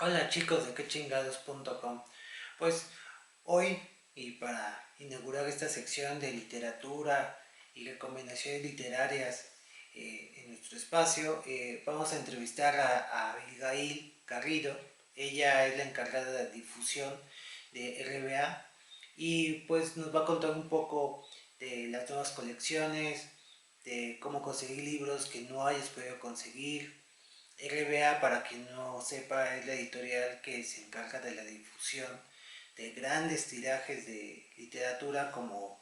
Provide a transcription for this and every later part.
Hola chicos de quechingados.com. Pues hoy y para inaugurar esta sección de literatura y recomendaciones literarias en nuestro espacio, vamos a entrevistar a Abigail Garrido. Ella es la encargada de difusión de RBA y pues nos va a contar un poco de las nuevas colecciones, de cómo conseguir libros que no hayas podido conseguir. RBA, para quien no sepa, es la editorial que se encarga de la difusión de grandes tirajes de literatura como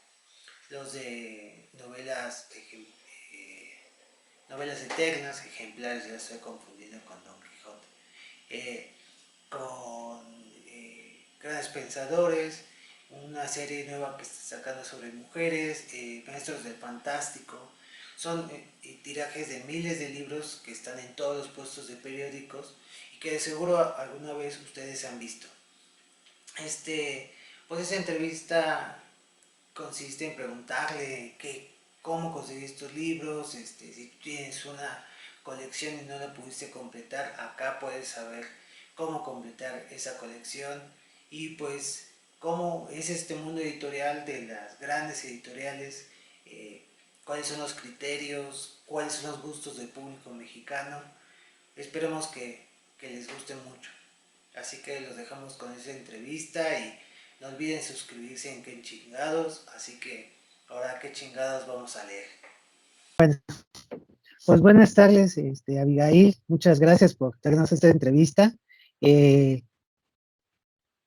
los de novelas eternas, ejemplares, ya estoy confundido con Don Quijote, eh, con grandes pensadores, una serie nueva que está sacando sobre mujeres, maestros del fantástico. Son tirajes de miles de libros que están en todos los puestos de periódicos y que de seguro alguna vez ustedes han visto. Pues esa entrevista consiste en preguntarle cómo conseguir estos libros, si tienes una colección y no la pudiste completar, acá puedes saber cómo completar esa colección y pues cómo es este mundo editorial de las grandes editoriales, eh, cuáles son los criterios, cuáles son los gustos del público mexicano. Esperemos que les guste mucho. Así que los dejamos con esa entrevista y no olviden suscribirse en Qué Chingados. Así que ahora qué chingados vamos a leer. Bueno, pues buenas tardes, Abigail. Muchas gracias por darnos esta entrevista. Eh,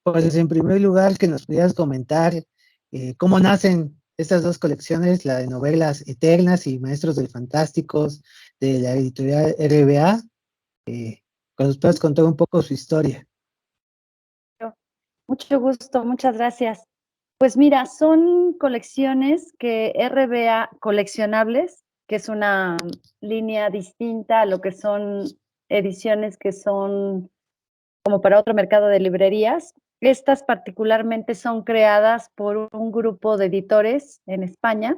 pues en primer lugar, que nos pudieras comentar cómo nacen estas dos colecciones, la de novelas eternas y Maestros del Fantásticos de la editorial RBA. Que nos puedas contar un poco su historia. Mucho gusto, muchas gracias. Pues mira, son colecciones que RBA Coleccionables, que es una línea distinta a lo que son ediciones que son como para otro mercado de librerías. Estas particularmente son creadas por un grupo de editores en España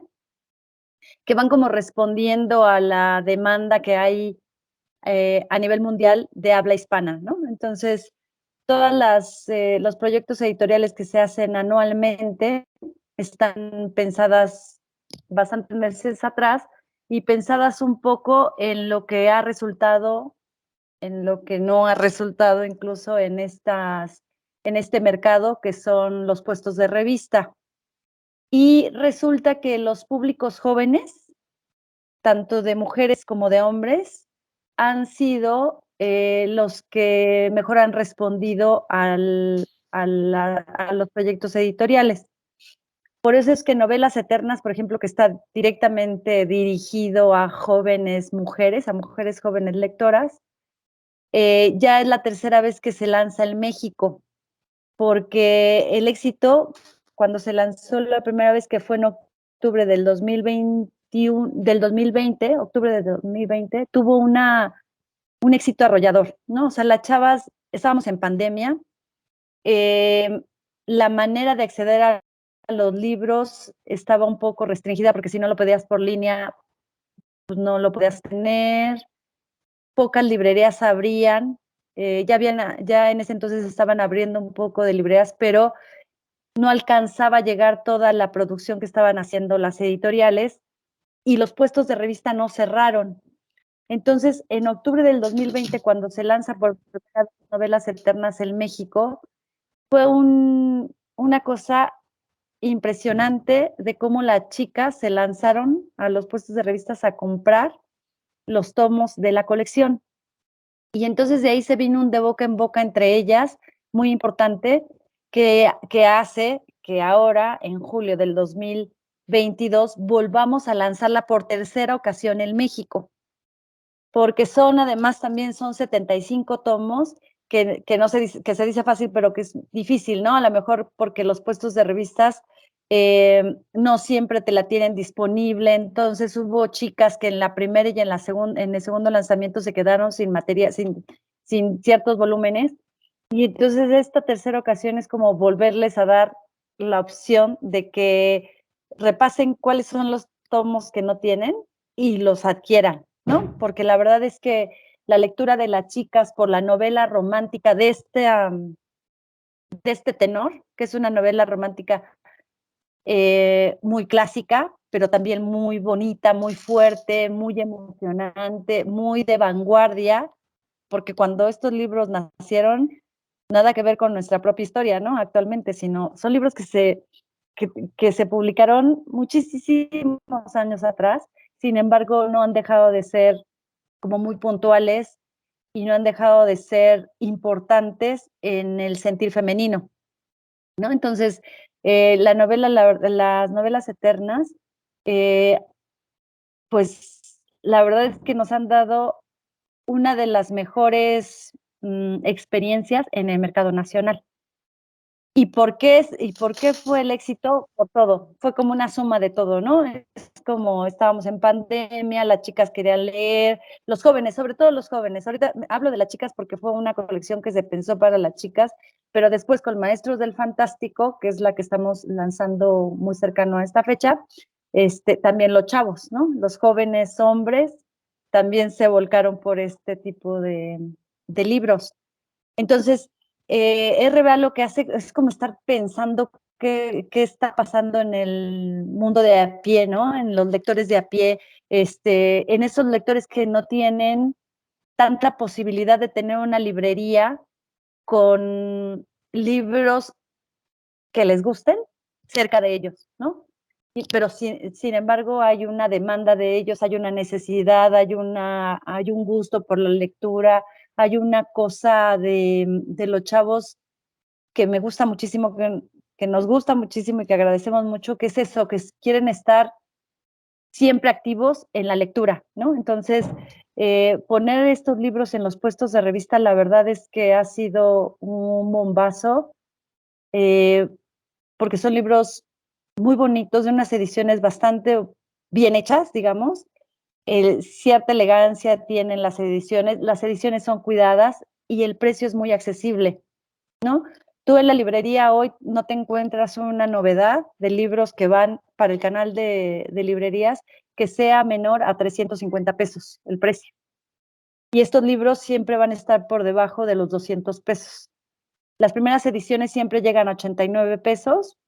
que van como respondiendo a la demanda que hay a nivel mundial de habla hispana, ¿no? Entonces, los proyectos editoriales que se hacen anualmente están pensadas bastantes meses atrás y pensadas un poco en lo que ha resultado, en lo que no ha resultado incluso en este mercado que son los puestos de revista. Y resulta que los públicos jóvenes, tanto de mujeres como de hombres, han sido los que mejor han respondido a los proyectos editoriales. Por eso es que Novelas Eternas, por ejemplo, que está directamente dirigido a jóvenes mujeres, a mujeres jóvenes lectoras, ya es la tercera vez que se lanza en México, porque el éxito, cuando se lanzó la primera vez, que fue en octubre del 2021, del 2020, octubre del 2020, tuvo un éxito arrollador, ¿no? O sea, las chavas, estábamos en pandemia, eh, la manera de acceder a los libros estaba un poco restringida porque si no lo pedías por línea, pues no lo podías tener, pocas librerías abrían, ya en ese entonces estaban abriendo un poco de librerías, pero no alcanzaba a llegar toda la producción que estaban haciendo las editoriales y los puestos de revista no cerraron. Entonces, en octubre del 2020, cuando se lanza por primera vez Novelas Eternas en México, fue una cosa impresionante de cómo las chicas se lanzaron a los puestos de revistas a comprar los tomos de la colección. Y entonces de ahí se vino un de boca en boca entre ellas, muy importante, que hace que ahora, en julio del 2022, volvamos a lanzarla por tercera ocasión en México, porque son además también son 75 tomos, que no se dice, que se dice fácil, pero que es difícil, ¿no? A lo mejor porque los puestos de revistas no siempre te la tienen disponible, entonces hubo chicas que en la primera y en el segundo lanzamiento se quedaron sin materia, sin ciertos volúmenes, y entonces esta tercera ocasión es como volverles a dar la opción de que repasen cuáles son los tomos que no tienen y los adquieran, ¿no? Porque la verdad es que la lectura de las chicas por la novela romántica de este tenor, que es una novela romántica muy clásica, pero también muy bonita, muy fuerte, muy emocionante, muy de vanguardia, porque cuando estos libros nacieron, nada que ver con nuestra propia historia, ¿no? Actualmente, sino son libros que se publicaron muchísimos años atrás, sin embargo, no han dejado de ser como muy puntuales y no han dejado de ser importantes en el sentir femenino, ¿no? Entonces, las novelas eternas, eh, pues la verdad es que nos han dado una de las mejores experiencias en el mercado nacional. ¿Y por qué fue el éxito? Por todo. Fue como una suma de todo, ¿no? Es como estábamos en pandemia, las chicas querían leer, los jóvenes, sobre todo los jóvenes. Ahorita hablo de las chicas porque fue una colección que se pensó para las chicas, pero después con Maestros del Fantástico, que es la que estamos lanzando muy cercano a esta fecha, también los chavos, ¿no? Los jóvenes hombres también se volcaron por este tipo de libros. Entonces, RBA lo que hace es como estar pensando qué está pasando en el mundo de a pie, ¿no? En los lectores de a pie, en esos lectores que no tienen tanta posibilidad de tener una librería con libros que les gusten cerca de ellos, ¿no? Pero sin embargo hay una demanda de ellos, hay una necesidad, hay un gusto por la lectura, hay una cosa de los chavos que me gusta muchísimo, que nos gusta muchísimo y que agradecemos mucho, que es eso, que quieren estar siempre activos en la lectura, ¿no? Entonces, poner estos libros en los puestos de revista, la verdad es que ha sido un bombazo, eh, porque son libros muy bonitos, de unas ediciones bastante bien hechas, digamos. Cierta elegancia tienen las ediciones son cuidadas y el precio es muy accesible, ¿no? Tú en la librería hoy no te encuentras una novedad de libros que van para el canal de librerías que sea menor a 350 pesos el precio. Y estos libros siempre van a estar por debajo de los 200 pesos. Las primeras ediciones siempre llegan a 89 pesos,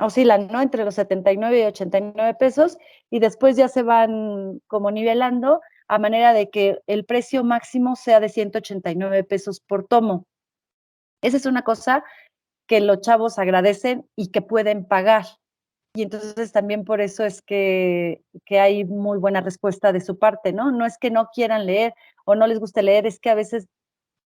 oscilan, ¿no? Entre los 79 y 89 pesos, y después ya se van como nivelando a manera de que el precio máximo sea de 189 pesos por tomo. Esa es una cosa que los chavos agradecen y que pueden pagar. Y entonces también por eso es que hay muy buena respuesta de su parte, ¿no? No es que no quieran leer o no les guste leer, es que a veces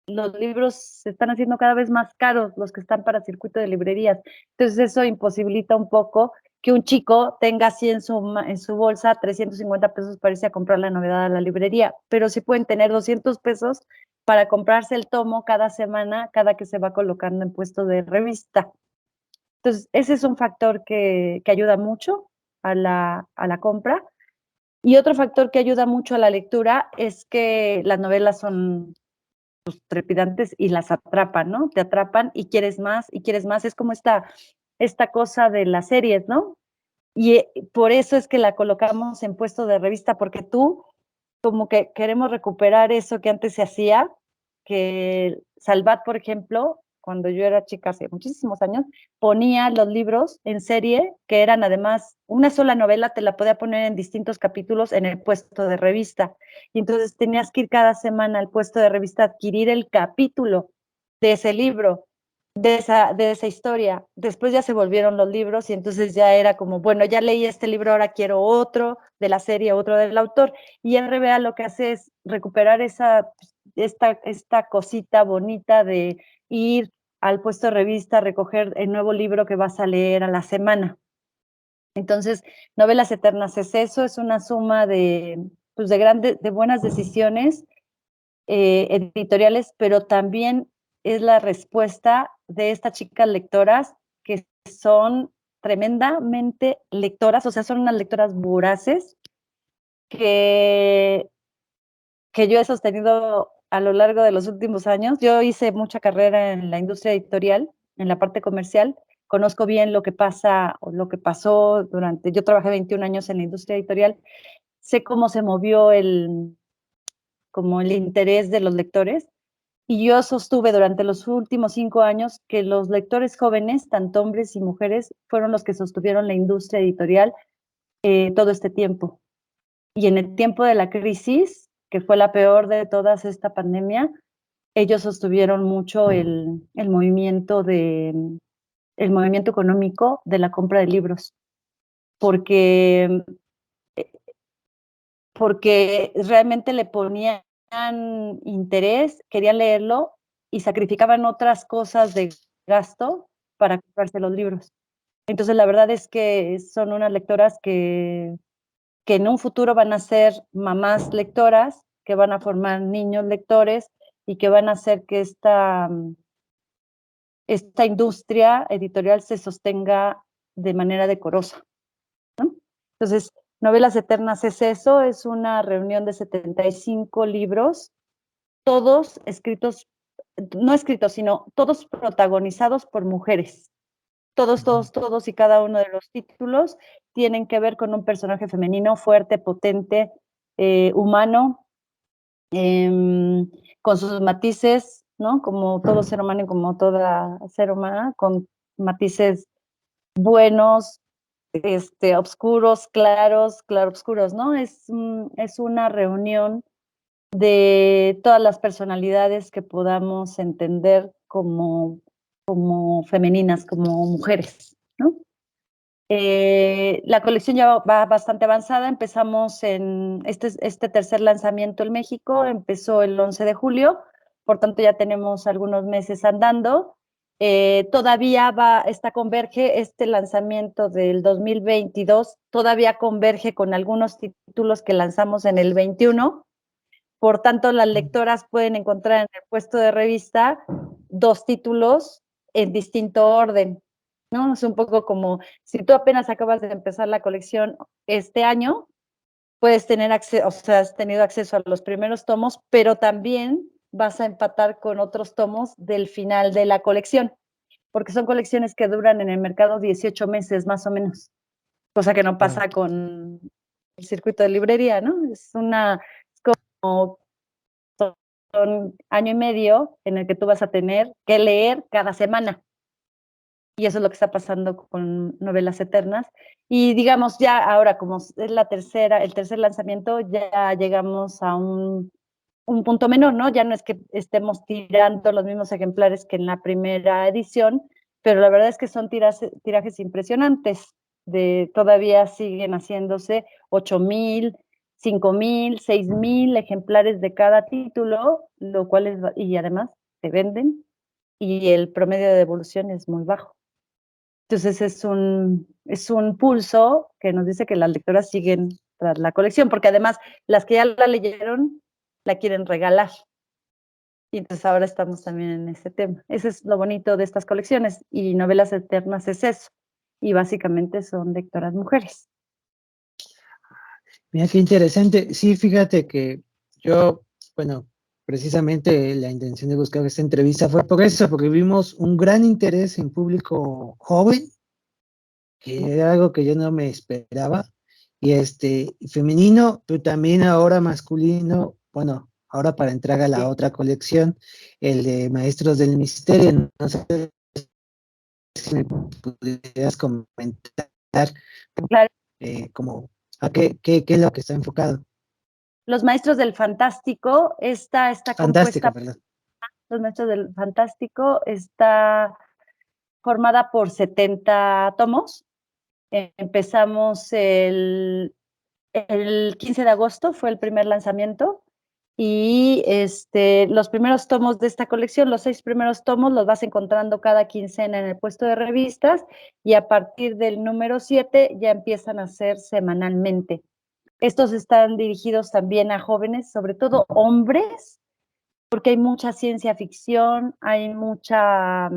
los libros se están haciendo cada vez más caros, los que están para circuito de librerías. Entonces eso imposibilita un poco que un chico tenga así en su bolsa 350 pesos para irse a comprar la novedad a la librería, pero sí pueden tener 200 pesos para comprarse el tomo cada semana, cada que se va colocando en puesto de revista. Entonces, ese es un factor que ayuda mucho a la compra. Y otro factor que ayuda mucho a la lectura es que las novelas son trepidantes y las atrapan, ¿no? Te atrapan y quieres más y quieres más. Es como esta cosa de las series, ¿no? Y por eso es que la colocamos en puesto de revista, porque tú como que queremos recuperar eso que antes se hacía, que Salvat, por ejemplo, cuando yo era chica hace muchísimos años, ponía los libros en serie, que eran además una sola novela, te la podía poner en distintos capítulos en el puesto de revista. Y entonces tenías que ir cada semana al puesto de revista a adquirir el capítulo de ese libro, de esa historia. Después ya se volvieron los libros y entonces ya era como, bueno, ya leí este libro, ahora quiero otro de la serie, otro del autor. Y RBA lo que hace es recuperar esta cosita bonita de ir al puesto de revista, recoger el nuevo libro que vas a leer a la semana. Entonces, Novelas Eternas es eso, es una suma pues de buenas decisiones editoriales, pero también es la respuesta de estas chicas lectoras que son tremendamente lectoras, o sea, son unas lectoras voraces que, que yo he sostenido a lo largo de los últimos años. Yo hice mucha carrera en la industria editorial, en la parte comercial, conozco bien lo que pasa o lo que pasó yo trabajé 21 años en la industria editorial, sé cómo se movió como el interés de los lectores. Y yo sostuve durante los últimos 5 años que los lectores jóvenes, tanto hombres y mujeres, fueron los que sostuvieron la industria editorial todo este tiempo. Y en el tiempo de la crisis, que fue la peor de todas esta pandemia, ellos sostuvieron mucho el movimiento económico de la compra de libros, porque, porque realmente le ponían interés, querían leerlo y sacrificaban otras cosas de gasto para comprarse los libros. Entonces, la verdad es que son unas lectoras que en un futuro van a ser mamás lectoras, que van a formar niños lectores y que van a hacer que esta industria editorial se sostenga de manera decorosa, ¿no? Entonces, Novelas Eternas es eso, es una reunión de 75 libros, todos escritos, no escritos, sino todos protagonizados por mujeres. Todos y cada uno de los títulos tienen que ver con un personaje femenino fuerte, potente, humano, con sus matices, ¿no? Como todo ser humano y como toda ser humana, con matices buenos, oscuros, claros, claroscuros, ¿no? Es una reunión de todas las personalidades que podamos entender como femeninas, como mujeres, ¿no? La colección ya va bastante avanzada. Empezamos en este tercer lanzamiento en México, empezó el 11 de julio, por tanto ya tenemos algunos meses andando. Todavía converge este lanzamiento del 2022, todavía converge con algunos títulos que lanzamos en el 21. Por tanto, las lectoras pueden encontrar en el puesto de revista 2 títulos en distinto orden, ¿no? Es un poco como si tú apenas acabas de empezar la colección este año, puedes tener acceso, o sea, has tenido acceso a los primeros tomos, pero también vas a empatar con otros tomos del final de la colección, porque son colecciones que duran en el mercado 18 meses más o menos, cosa que no pasa con el circuito de librería, ¿no? Es como son año y medio en el que tú vas a tener que leer cada semana. Y eso es lo que está pasando con Novelas Eternas. Y digamos, ya ahora, como es el tercer lanzamiento, ya llegamos a un punto menor, ¿no? Ya no es que estemos tirando los mismos ejemplares que en la primera edición, pero la verdad es que son tirajes impresionantes. Todavía siguen haciéndose 8,000, 5,000, 6,000 ejemplares de cada título, lo cual y además se venden y el promedio de devolución es muy bajo. Entonces es un pulso que nos dice que las lectoras siguen tras la colección, porque además las que ya la leyeron la quieren regalar. Y entonces ahora estamos también en ese tema. Ese es lo bonito de estas colecciones, y Novelas Eternas es eso. Y básicamente son lectoras mujeres. Mira qué interesante. Sí, fíjate que yo, bueno, precisamente la intención de buscar esta entrevista fue por eso, porque vimos un gran interés en público joven, que era algo que yo no me esperaba, y femenino, pero también ahora masculino, bueno, ahora para entrar a la otra colección, el de Maestros del Misterio. No sé si me pudieras comentar Claro. como a qué es lo que está enfocado. Los Maestros del Fantástico está Fantástica, compuesta, perdón. Los Maestros del Fantástico está formada por 70 tomos. Empezamos el 15 de agosto, fue el primer lanzamiento. Y los primeros tomos de esta colección, los 6 primeros tomos, los vas encontrando cada quincena en el puesto de revistas, y a partir del número 7 ya empiezan a ser semanalmente. Estos están dirigidos también a jóvenes, sobre todo hombres, porque hay mucha ciencia ficción, hay mucha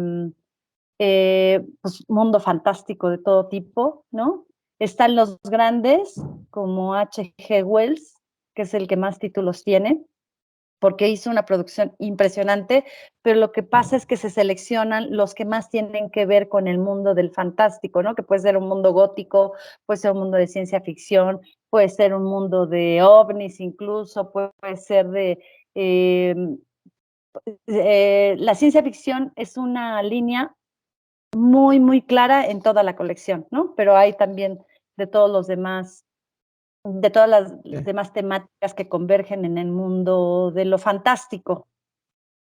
pues, mundo fantástico de todo tipo, ¿no? Están los grandes, como H.G. Wells, que es el que más títulos tiene. porque hizo una producción impresionante, pero lo que pasa es que se seleccionan los que más tienen que ver con el mundo del fantástico, ¿no? Que puede ser un mundo gótico, puede ser un mundo de ciencia ficción, puede ser un mundo de ovnis incluso, puede ser de... la ciencia ficción es una línea muy, muy clara en toda la colección, ¿no? Pero hay también de todos los demás, de todas las demás temáticas que convergen en el mundo de lo fantástico,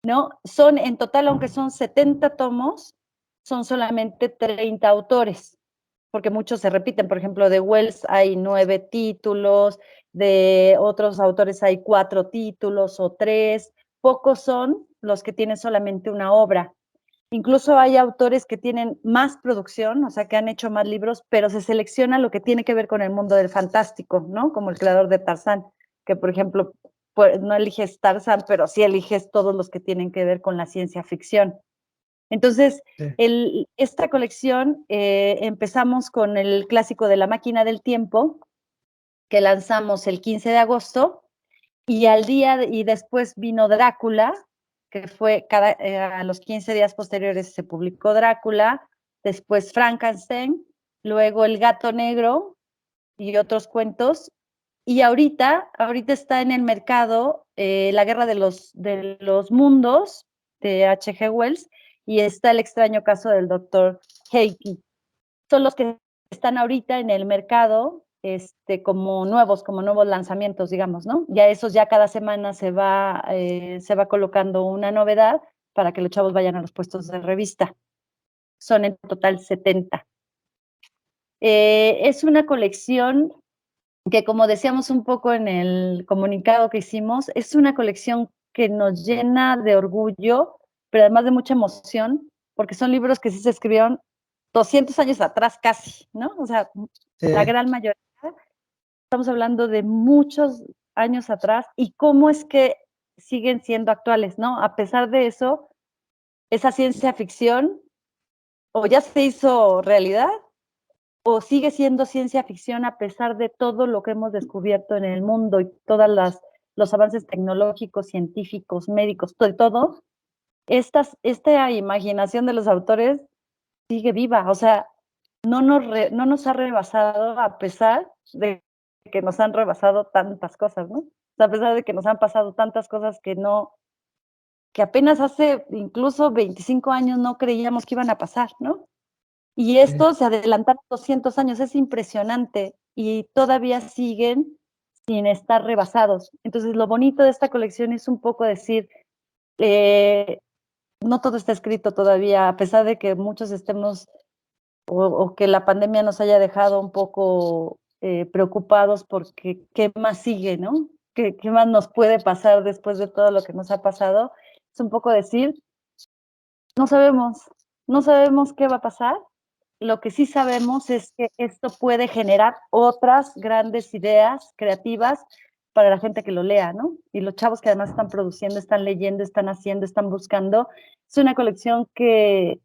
¿no? Son en total, aunque son 70 tomos, son solamente 30 autores, porque muchos se repiten. Por ejemplo, de Wells hay 9 títulos, de otros autores hay 4 títulos o 3. Pocos son los que tienen solamente una obra. Incluso hay autores que tienen más producción, o sea, que han hecho más libros, pero se selecciona lo que tiene que ver con el mundo del fantástico, ¿no? Como el creador de Tarzán, que por ejemplo, pues, no eliges Tarzán, pero sí eliges todos los que tienen que ver con la ciencia ficción. Entonces, Sí. esta colección empezamos con el clásico de La máquina del tiempo, que lanzamos el 15 de agosto, y después vino Drácula, que fue a los 15 días posteriores se publicó Drácula, después Frankenstein, luego El gato negro y otros cuentos. Y ahorita está en el mercado La guerra de los mundos de H.G. Wells y está El extraño caso del doctor Hickey. Son los que están ahorita en el mercado como nuevos lanzamientos, digamos, ¿no? Ya esos ya cada semana se va colocando una novedad para que los chavos vayan a los puestos de revista. Son en total 70. Es una colección que, como decíamos un poco en el comunicado que hicimos, es una colección que nos llena de orgullo, pero además de mucha emoción, porque son libros que sí se escribieron 200 años atrás casi, ¿no? O sea, la gran mayoría, estamos hablando de muchos años atrás y cómo es que siguen siendo actuales, ¿no? A pesar de eso, esa ciencia ficción o ya se hizo realidad o sigue siendo ciencia ficción a pesar de todo lo que hemos descubierto en el mundo y todos los avances tecnológicos, científicos, médicos, todo. Esta imaginación de los autores sigue viva, o sea, no nos ha rebasado a pesar de que nos han rebasado tantas cosas, ¿no? O sea, a pesar de que nos han pasado tantas cosas que apenas hace incluso 25 años no creíamos que iban a pasar, ¿no? Y esto se adelantaron 200 años, es impresionante y todavía siguen sin estar rebasados. Entonces, lo bonito de esta colección es un poco decir, no todo está escrito todavía, a pesar de que muchos estemos o que la pandemia nos haya dejado un poco preocupados porque qué más sigue, ¿no? ¿Qué más nos puede pasar después de todo lo que nos ha pasado? Es un poco decir, no sabemos, no sabemos qué va a pasar. Lo que sí sabemos es que esto puede generar otras grandes ideas creativas para la gente que lo lea, ¿no? Y los chavos que además están produciendo, están leyendo, están haciendo, están buscando. Es una colección que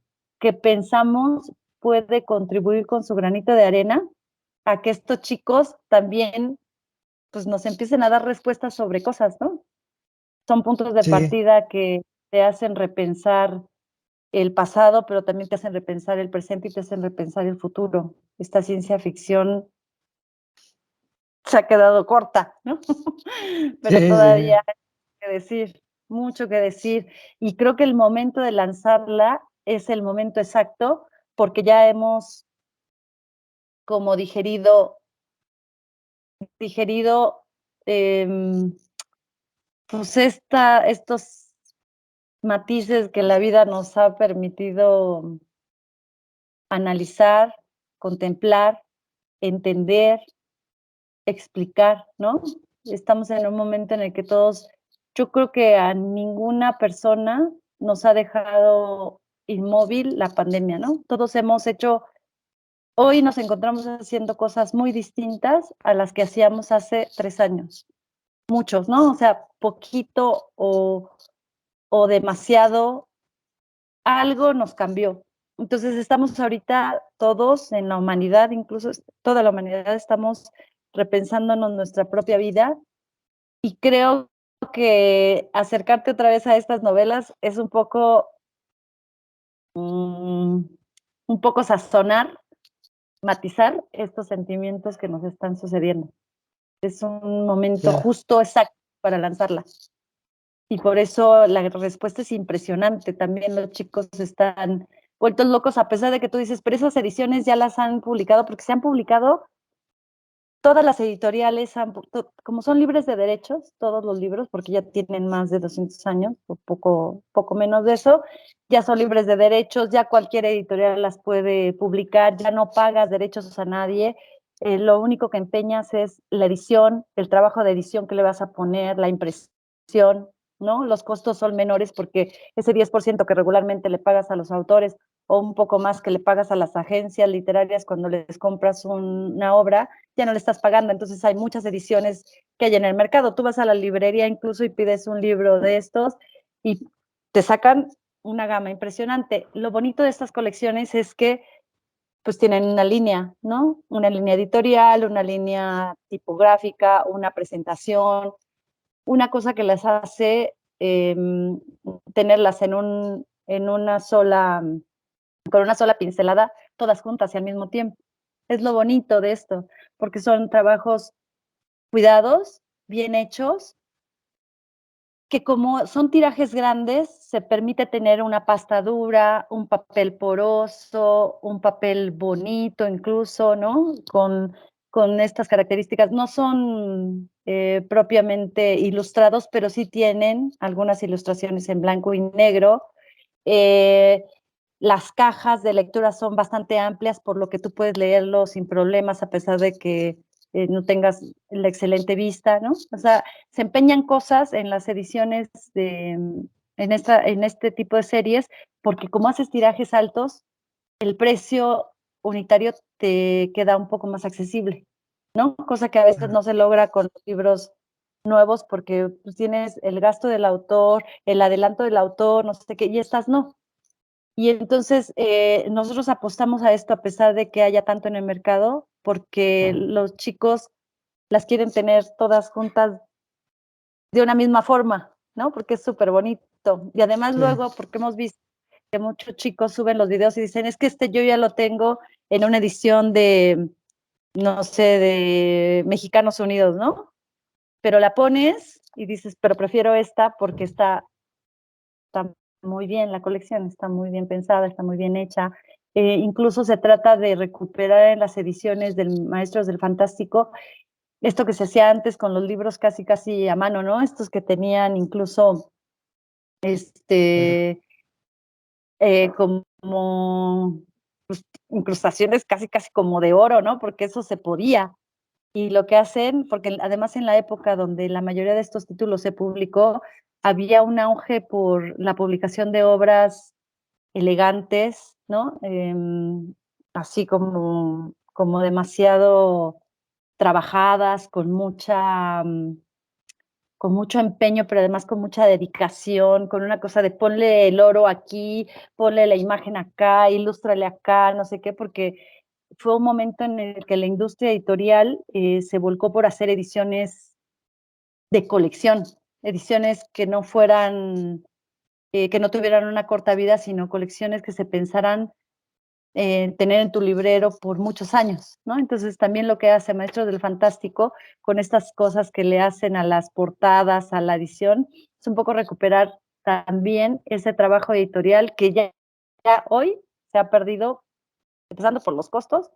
pensamos puede contribuir con su granito de arena a que estos chicos también pues, nos empiecen a dar respuestas sobre cosas, ¿no? Son puntos de Sí, partida que te hacen repensar el pasado, pero también te hacen repensar el presente y te hacen repensar el futuro. Esta ciencia ficción se ha quedado corta, ¿no? Pero sí, todavía hay que decir, mucho que decir. Y creo que el momento de lanzarla es el momento exacto porque ya hemos como digerido pues estos matices que la vida nos ha permitido analizar, contemplar, entender, explicar, ¿no? Estamos en un momento en el que todos, yo creo que a ninguna persona nos ha dejado inmóvil la pandemia, ¿no? Todos hemos hecho, hoy nos encontramos haciendo cosas muy distintas a las que hacíamos hace 3 años. Muchos, ¿no? O sea, poquito o demasiado, algo nos cambió. Entonces estamos ahorita todos en la humanidad, incluso toda la humanidad, estamos repensándonos nuestra propia vida y creo que acercarte otra vez a estas novelas es un poco sazonar, matizar estos sentimientos que nos están sucediendo. Es un momento Claro. justo, exacto para lanzarla. Y por eso la respuesta es impresionante. También los chicos están vueltos locos, a pesar de que tú dices, pero esas ediciones ya las han publicado, porque se han publicado todas las editoriales, como son libres de derechos, todos los libros, porque ya tienen más de 200 años, o poco menos de eso, ya son libres de derechos, ya cualquier editorial las puede publicar, ya no pagas derechos a nadie. Lo único que empeñas es la edición, el trabajo de edición que le vas a poner, la impresión, ¿no? Los costos son menores porque ese 10% que regularmente le pagas a los autores o un poco más que le pagas a las agencias literarias cuando les compras una obra, ya no le estás pagando. Entonces hay muchas ediciones que hay en el mercado. Tú vas a la librería incluso y pides un libro de estos y te sacan una gama impresionante. Lo bonito de estas colecciones es que pues tienen una línea, ¿no? Una línea editorial, una línea tipográfica, una presentación, una cosa que les hace tenerlas en una sola, con una sola pincelada, todas juntas y al mismo tiempo. Es lo bonito de esto, porque son trabajos cuidados, bien hechos, que como son tirajes grandes, se permite tener una pasta dura, un papel poroso, un papel bonito incluso, ¿no? Con estas características. No son propiamente ilustrados, pero sí tienen algunas ilustraciones en blanco y negro. Eh, las cajas de lectura son bastante amplias, por lo que tú puedes leerlo sin problemas, a pesar de que no tengas la excelente vista, ¿no? O sea, se empeñan cosas en las ediciones en este tipo de series, porque como haces tirajes altos, el precio unitario te queda un poco más accesible, ¿no? Cosa que a veces no se logra con los libros nuevos, porque pues, tienes el gasto del autor, el adelanto del autor, no sé qué, y estas no. Y entonces nosotros apostamos a esto a pesar de que haya tanto en el mercado, porque los chicos las quieren tener todas juntas de una misma forma, ¿no? Porque es súper bonito. Y además Sí. luego, porque hemos visto que muchos chicos suben los videos y dicen, es que yo ya lo tengo en una edición de, no sé, de Mexicanos Unidos, ¿no? Pero la pones y dices, pero prefiero esta porque está muy bien, la colección está muy bien pensada, está muy bien hecha. Incluso se trata de recuperar en las ediciones del Maestros del Fantástico esto que se hacía antes con los libros casi a mano, ¿no? Estos que tenían incluso este como pues, incrustaciones casi como de oro, ¿no? Porque eso se podía. Y lo que hacen, porque además en la época donde la mayoría de estos títulos se publicó, había un auge por la publicación de obras elegantes, ¿no? Así como demasiado trabajadas, con mucho empeño, pero además con mucha dedicación, con una cosa de ponle el oro aquí, ponle la imagen acá, ilústrale acá, no sé qué, porque fue un momento en el que la industria editorial se volcó por hacer ediciones de colección, ediciones que no fueran, que no tuvieran una corta vida, sino colecciones que se pensaran tener en tu librero por muchos años, ¿no? Entonces también lo que hace Maestros del Fantástico con estas cosas que le hacen a las portadas, a la edición, es un poco recuperar también ese trabajo editorial que ya hoy se ha perdido, empezando por los costos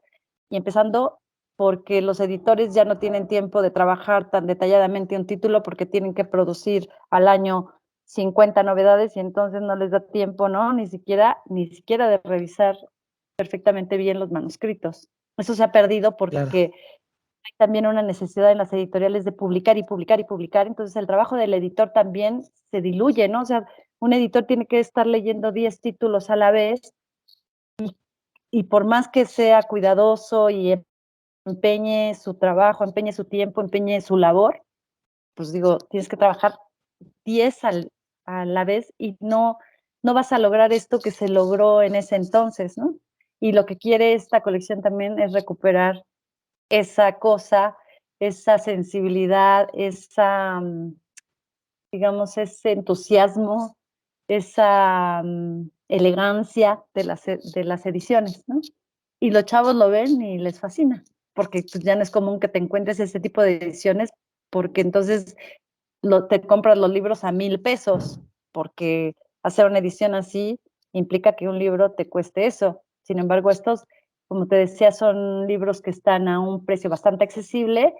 y empezando porque los editores ya no tienen tiempo de trabajar tan detalladamente un título porque tienen que producir al año 50 novedades y entonces no les da tiempo, ¿no? Ni siquiera de revisar perfectamente bien los manuscritos. Eso se ha perdido Claro. porque hay también una necesidad en las editoriales de publicar y publicar y publicar, entonces el trabajo del editor también se diluye, ¿no? O sea, un editor tiene que estar leyendo 10 títulos a la vez y por más que sea cuidadoso y empeñe su trabajo, empeñe su tiempo, empeñe su labor, pues digo, tienes que trabajar 10 a la vez y no vas a lograr esto que se logró en ese entonces, ¿no? Y lo que quiere esta colección también es recuperar esa cosa, esa sensibilidad, digamos, ese entusiasmo, esa elegancia de las ediciones, ¿no? Y los chavos lo ven y les fascina, porque pues, ya no es común que te encuentres ese tipo de ediciones, porque entonces te compras los libros a 1,000 pesos, porque hacer una edición así implica que un libro te cueste eso. Sin embargo, estos, como te decía, son libros que están a un precio bastante accesible,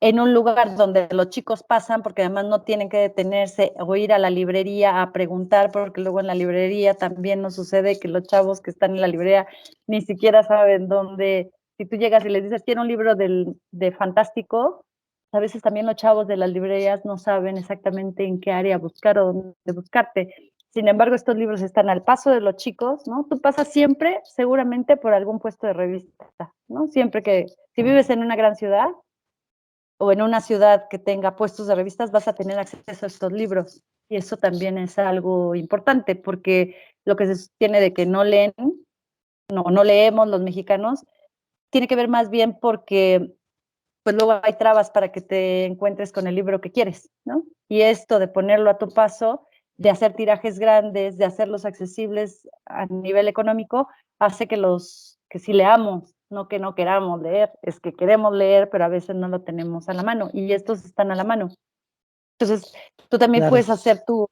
en un lugar donde los chicos pasan, porque además no tienen que detenerse o ir a la librería a preguntar, porque luego en la librería también nos sucede que los chavos que están en la librería ni siquiera saben dónde. Si tú llegas y les dices, quiero un libro de fantástico, a veces también los chavos de las librerías no saben exactamente en qué área buscar o dónde buscarte. Sin embargo, estos libros están al paso de los chicos, ¿no? Tú pasas siempre, seguramente, por algún puesto de revista, ¿no? Siempre que, si vives en una gran ciudad o en una ciudad que tenga puestos de revistas, vas a tener acceso a estos libros. Y eso también es algo importante, porque lo que se sostiene de que no leen, no leemos los mexicanos, tiene que ver más bien porque pues luego hay trabas para que te encuentres con el libro que quieres, ¿no? Y esto de ponerlo a tu paso, de hacer tirajes grandes, de hacerlos accesibles a nivel económico, hace que sí leamos, no que no queramos leer, es que queremos leer, pero a veces no lo tenemos a la mano, y estos están a la mano. Entonces, tú también Claro, puedes hacer tu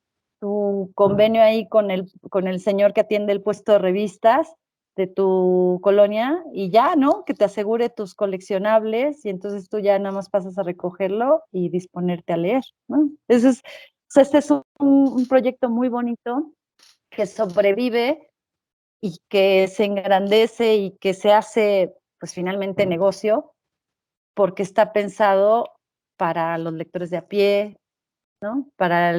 convenio ahí con el señor que atiende el puesto de revistas de tu colonia y ya, ¿no? Que te asegure tus coleccionables y entonces tú ya nada más pasas a recogerlo y disponerte a leer, ¿no? Entonces, este es un proyecto muy bonito que sobrevive y que se engrandece y que se hace, pues finalmente negocio, porque está pensado para los lectores de a pie, ¿no? Para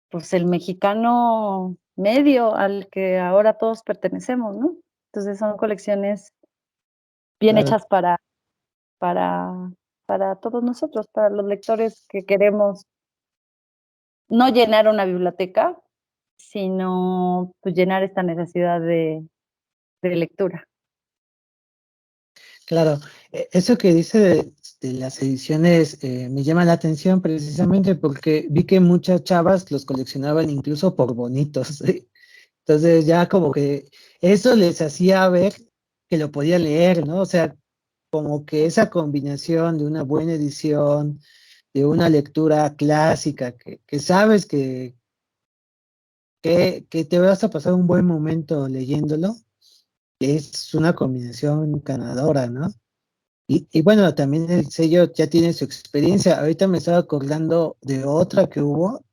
pues el mexicano medio al que ahora todos pertenecemos, ¿no? Entonces son colecciones bien claro. hechas para, para todos nosotros, para los lectores que queremos no llenar una biblioteca, sino pues, llenar esta necesidad de lectura. Claro, eso que dice de las ediciones me llama la atención precisamente porque vi que muchas chavas los coleccionaban incluso por bonitos, ¿sí? Entonces ya como que eso les hacía ver que lo podía leer, ¿no? O sea, como que esa combinación de una buena edición, de una lectura clásica, que sabes que te vas a pasar un buen momento leyéndolo, es una combinación ganadora, ¿no? Y bueno, también el sello ya tiene su experiencia. Ahorita me estaba acordando de otra que hubo,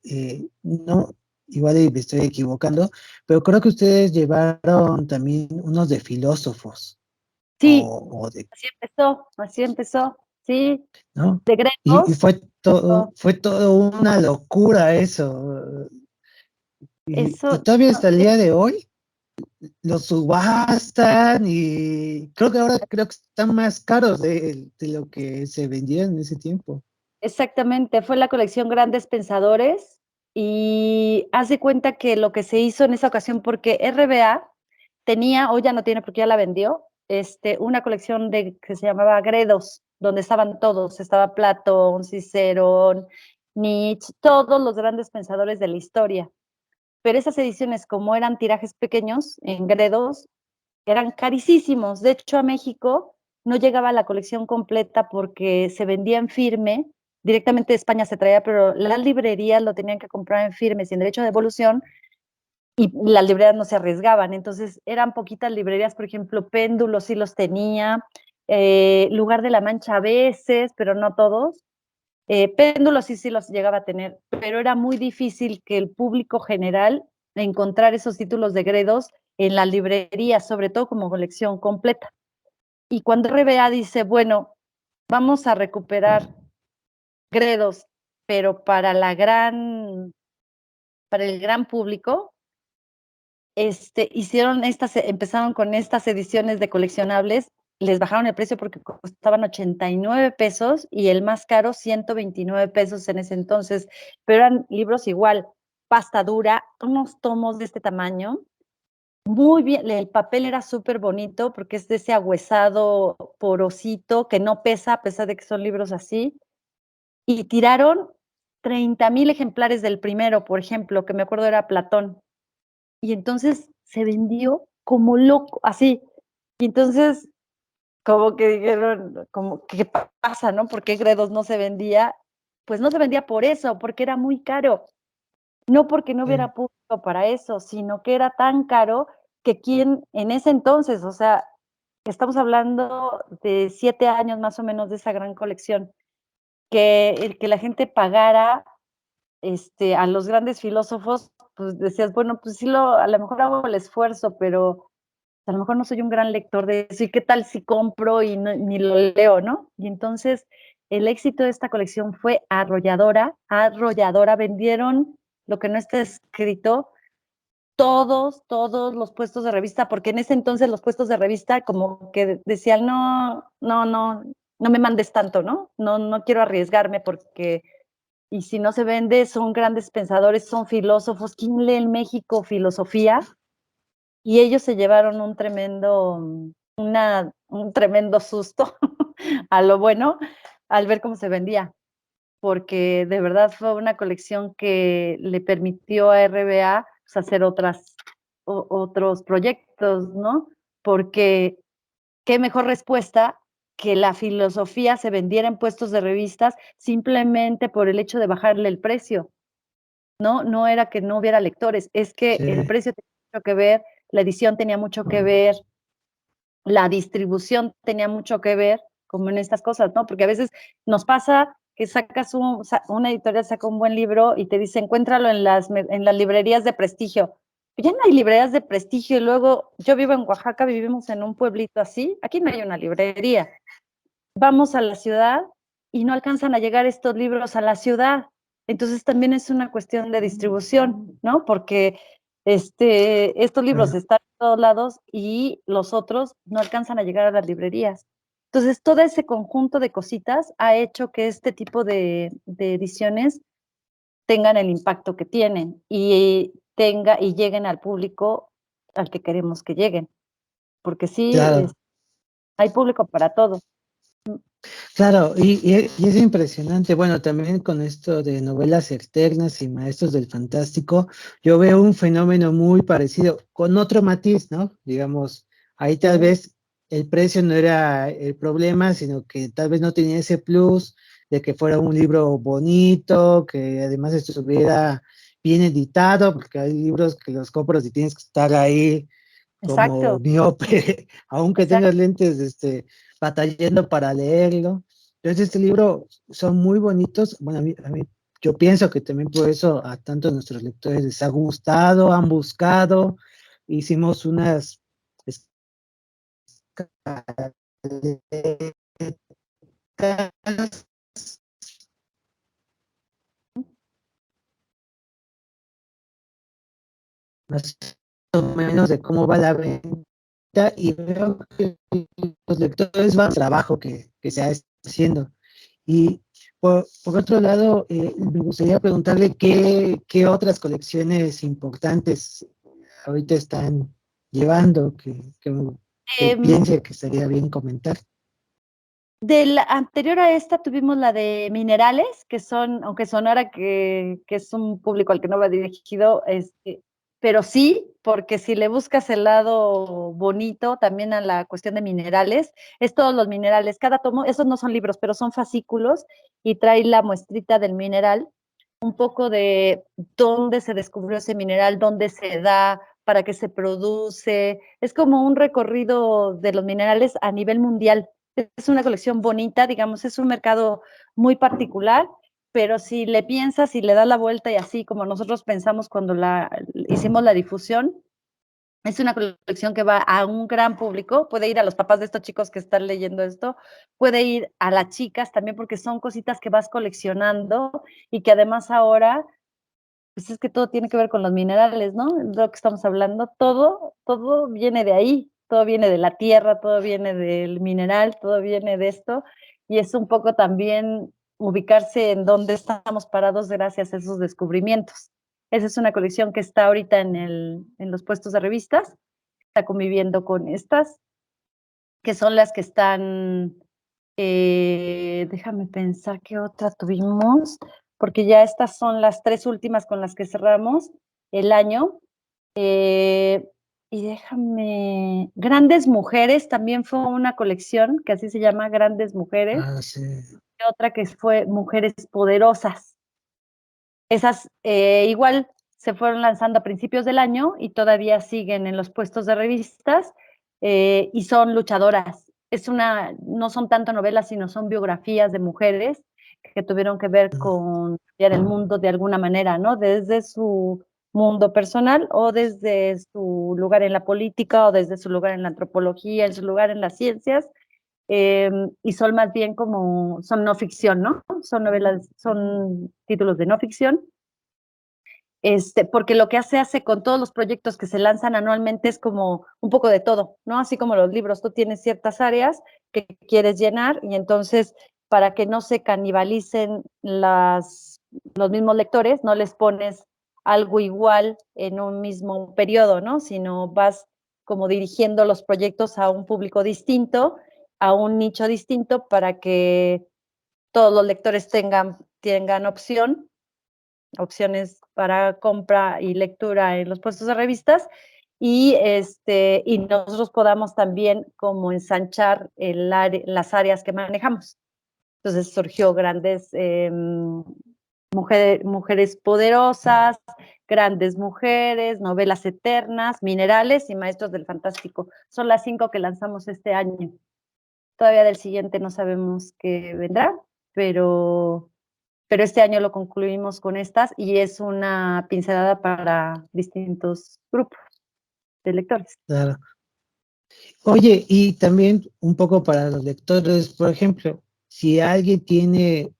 no, igual y me estoy equivocando, pero creo que ustedes llevaron también unos de filósofos, Sí, o de, así empezó, sí, ¿no? de Y Gredos, fue todo una locura eso. Y eso, todavía hasta el día de hoy los subastan y creo que ahora creo que están más caros de lo que se vendían en ese tiempo. exactamente, fue la colección Grandes Pensadores y hace cuenta que lo que se hizo en esa ocasión, porque RBA tenía, o ya no tiene porque ya la vendió, una colección que se llamaba Gredos, donde estaban todos, estaba Platón, Cicerón, Nietzsche, todos los grandes pensadores de la historia. Pero esas ediciones, como eran tirajes pequeños, en Gredos, eran carísimos. De hecho, a México no llegaba la colección completa porque se vendía en firme, directamente de España se traía, pero las librerías lo tenían que comprar en firme, sin derecho de devolución, y las librerías no se arriesgaban. Entonces, eran poquitas librerías, por ejemplo, Péndulo sí los tenía, Lugar de la Mancha a veces, pero no todos. Péndulo sí los llegaba a tener, pero era muy difícil que el público general encontrar esos títulos de Gredos en las librerías, sobre todo como colección completa. Y cuando RBA dice, bueno, vamos a recuperar Gredos, pero para el gran público, empezaron con estas ediciones de coleccionables, les bajaron el precio porque costaban 89 pesos y el más caro 129 pesos en ese entonces, pero eran libros igual, pasta dura, unos tomos de este tamaño, muy bien, el papel era súper bonito porque es de ese agüezado porosito que no pesa a pesar de que son libros así, y tiraron 30,000 ejemplares del primero, por ejemplo, que me acuerdo era Platón. Y entonces se vendió como loco, así. Y entonces, como que dijeron, como, ¿qué pasa, no? ¿Por qué Gredos no se vendía? Pues no se vendía por eso, porque era muy caro. No porque no hubiera público para eso, sino que era tan caro que quien en ese entonces, o sea, estamos hablando de 7 años más o menos de esa gran colección, que el que la gente pagara a los grandes filósofos, pues decías, bueno, pues sí, a lo mejor hago el esfuerzo, pero a lo mejor no soy un gran lector de eso, y qué tal si compro y ni lo leo, ¿no? Y entonces el éxito de esta colección fue arrolladora, arrolladora, vendieron lo que no está escrito, todos los puestos de revista, porque en ese entonces los puestos de revista como que decían, no me mandes tanto, ¿no? No quiero arriesgarme porque, y si no se vende, son grandes pensadores, son filósofos. ¿Quién lee en México filosofía? Y ellos se llevaron un tremendo susto a lo bueno al ver cómo se vendía, porque de verdad fue una colección que le permitió a RBA pues, hacer otros proyectos, ¿no? Porque qué mejor respuesta que la filosofía se vendiera en puestos de revistas simplemente por el hecho de bajarle el precio, ¿no? No era que no hubiera lectores, es que el precio tenía mucho que ver, la edición tenía mucho que ver, la distribución tenía mucho que ver, como en estas cosas, ¿no? Porque a veces nos pasa que una editorial saca un buen libro y te dice, encuéntralo en las librerías de prestigio. Ya no hay librerías de prestigio y luego, yo vivo en Oaxaca, vivimos en un pueblito así, aquí no hay una librería. Vamos a la ciudad y no alcanzan a llegar estos libros a la ciudad. Entonces también es una cuestión de distribución, ¿no? Porque estos libros están en todos lados y los otros no alcanzan a llegar a las librerías. Entonces, todo ese conjunto de cositas ha hecho que este tipo de ediciones tengan el impacto que tienen y lleguen al público al que queremos que lleguen. Porque sí, Claro. hay público para todo. Claro, y es impresionante. Bueno, también con esto de novelas externas y maestros del fantástico, yo veo un fenómeno muy parecido, con otro matiz, ¿no? Digamos, ahí tal vez el precio no era el problema, sino que tal vez no tenía ese plus de que fuera un libro bonito, que además estuviera bien editado, porque hay libros que los compras y tienes que estar ahí como Exacto, miope, aunque exacto. tengas lentes, batallando para leerlo. Entonces, este libro son muy bonitos. Bueno, yo pienso que también por eso a tanto nuestros lectores les ha gustado, han buscado, hicimos unas escaletas más o menos de cómo va la venta y veo que los lectores van al trabajo que se ha haciendo. Y por otro lado, me gustaría preguntarle qué otras colecciones importantes ahorita están llevando que Em, piense que estaría bien comentar. De la anterior a esta tuvimos la de minerales, que son, aunque sonara que es un público al que no va dirigido, pero sí, porque si le buscas el lado bonito también a la cuestión de minerales, es todos los minerales, cada tomo, esos no son libros, pero son fascículos y trae la muestrita del mineral, un poco de dónde se descubrió ese mineral, dónde se da, para qué se produce, es como un recorrido de los minerales a nivel mundial. Es una colección bonita, digamos, es un mercado muy particular, pero si le piensas y le das la vuelta y así como nosotros pensamos cuando hicimos la difusión, es una colección que va a un gran público, puede ir a los papás de estos chicos que están leyendo esto, puede ir a las chicas también porque son cositas que vas coleccionando y que además ahora pues es que todo tiene que ver con los minerales, ¿no? De lo que estamos hablando, todo viene de ahí, todo viene de la tierra, todo viene del mineral, todo viene de esto, y es un poco también ubicarse en dónde estamos parados gracias a esos descubrimientos. Esa es una colección que está ahorita en los puestos de revistas, está conviviendo con estas, que son las que están, déjame pensar qué otra tuvimos, porque ya estas son las 3 últimas con las que cerramos el año. Y déjame, Grandes Mujeres también fue una colección que así se llama, Grandes Mujeres, Sí. y otra que fue Mujeres Poderosas. Esas igual se fueron lanzando a principios del año y todavía siguen en los puestos de revistas y son luchadoras. No son tanto novelas, sino son biografías de mujeres que tuvieron que ver con cambiar el mundo de alguna manera, ¿no? Desde su mundo personal o desde su lugar en la política o desde su lugar en la antropología, en su lugar en las ciencias. Y son más bien son no ficción, ¿no? Son novelas, son títulos de no ficción. Porque lo que hace con todos los proyectos que se lanzan anualmente es como un poco de todo, ¿no? Así como los libros, tú tienes ciertas áreas que quieres llenar y entonces para que no se canibalicen los mismos lectores, no les pones algo igual en un mismo periodo, ¿no? Sino vas como dirigiendo los proyectos a un público distinto, a un nicho distinto para que todos los lectores tengan opciones para compra y lectura en los puestos de revistas y nosotros podamos también como ensanchar las áreas que manejamos. Entonces surgió mujeres poderosas, Grandes Mujeres, Novelas Eternas, Minerales y Maestros del Fantástico. Son las 5 que lanzamos este año. Todavía del siguiente no sabemos qué vendrá, pero este año lo concluimos con estas y es una pincelada para distintos grupos de lectores. Claro. Oye, y también un poco para los lectores, por ejemplo, si alguien tiene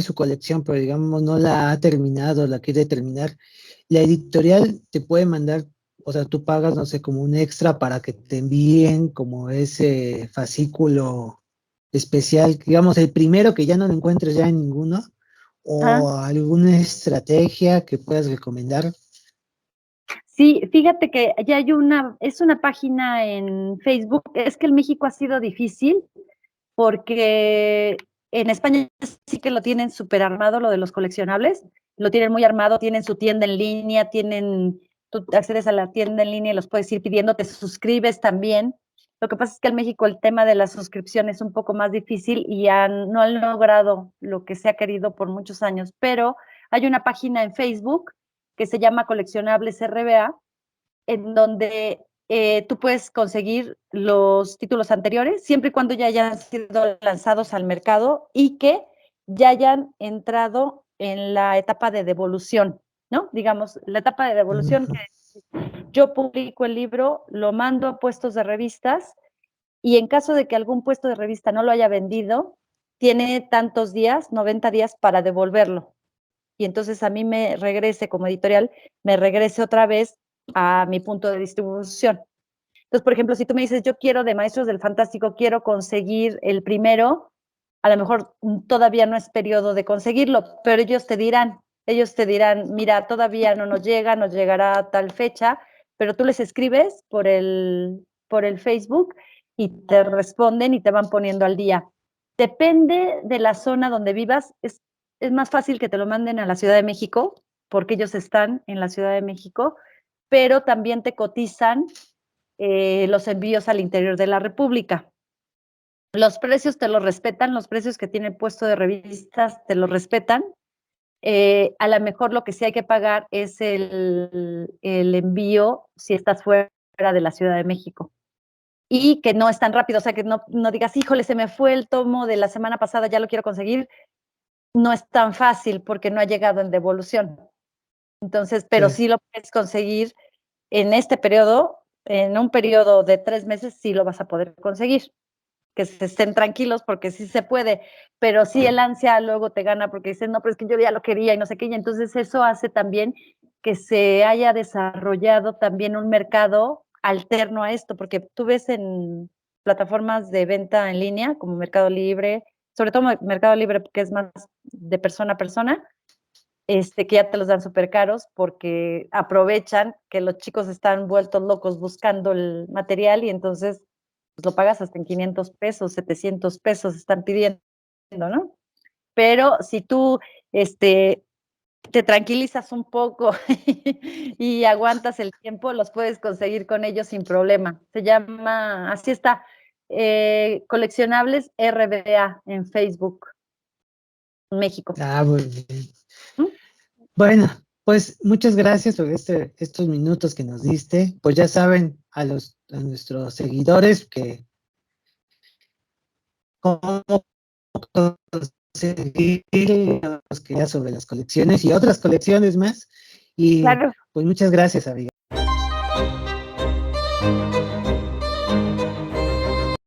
su colección, pero digamos no la ha terminado, la quiere terminar, la editorial te puede mandar, o sea, tú pagas, no sé, como un extra para que te envíen como ese fascículo especial, digamos, el primero que ya no lo encuentres ya en ninguno, Ajá. o alguna estrategia que puedas recomendar. Sí, fíjate que ya es una página en Facebook. Es que en México ha sido difícil porque en España sí que lo tienen súper armado, lo de los coleccionables, lo tienen muy armado, tienen su tienda en línea, tú accedes a la tienda en línea y los puedes ir pidiendo, te suscribes también. Lo que pasa es que en México el tema de la suscripción es un poco más difícil y no han logrado lo que se ha querido por muchos años, pero hay una página en Facebook que se llama Coleccionables RBA, en donde tú puedes conseguir los títulos anteriores, siempre y cuando ya hayan sido lanzados al mercado y que ya hayan entrado en la etapa de devolución, ¿no? Digamos, la etapa de devolución Ujú. que yo publico el libro, lo mando a puestos de revistas y en caso de que algún puesto de revista no lo haya vendido, tiene tantos días, 90 días para devolverlo. Y entonces a mí me regrese como editorial, me regrese otra vez a mi punto de distribución. Entonces, por ejemplo, si tú me dices, yo quiero de Maestros del Fantástico, quiero conseguir el primero, a lo mejor todavía no es periodo de conseguirlo, pero ellos te dirán, mira, todavía no nos llega, nos llegará a tal fecha, pero tú les escribes por el Facebook y te responden y te van poniendo al día. Depende de la zona donde vivas, es más fácil que te lo manden a la Ciudad de México, porque ellos están en la Ciudad de México, pero también te cotizan los envíos al interior de la República. Los precios te los respetan, los precios que tiene el puesto de revistas te los respetan. A lo mejor lo que sí hay que pagar es el envío si estás fuera de la Ciudad de México. Y que no es tan rápido, o sea, que no digas, híjole, se me fue el tomo de la semana pasada, ya lo quiero conseguir. No es tan fácil porque no ha llegado en devolución. Entonces, pero Sí. sí lo puedes conseguir en este periodo, en un periodo de 3 meses, sí lo vas a poder conseguir. Que se estén tranquilos porque sí se puede, pero sí el ansia luego te gana porque dices, no, pero es que yo ya lo quería y no sé qué, y entonces eso hace también que se haya desarrollado también un mercado alterno a esto, porque tú ves en plataformas de venta en línea como Mercado Libre, sobre todo Mercado Libre que es más de persona a persona, que ya te los dan súper caros porque aprovechan que los chicos están vueltos locos buscando el material y entonces pues, lo pagas hasta en 500 pesos, 700 pesos están pidiendo, ¿no? pero si tú te tranquilizas un poco y aguantas el tiempo, los puedes conseguir con ellos sin problema. Se llama, así está, Coleccionables RBA en Facebook, México. Ah, muy bien. ¿Mm? Bueno, pues muchas gracias por estos minutos que nos diste. Pues ya saben a nuestros seguidores que cómo conseguir los que ya sobre las colecciones y otras colecciones más. Y Claro. pues muchas gracias, Abigail.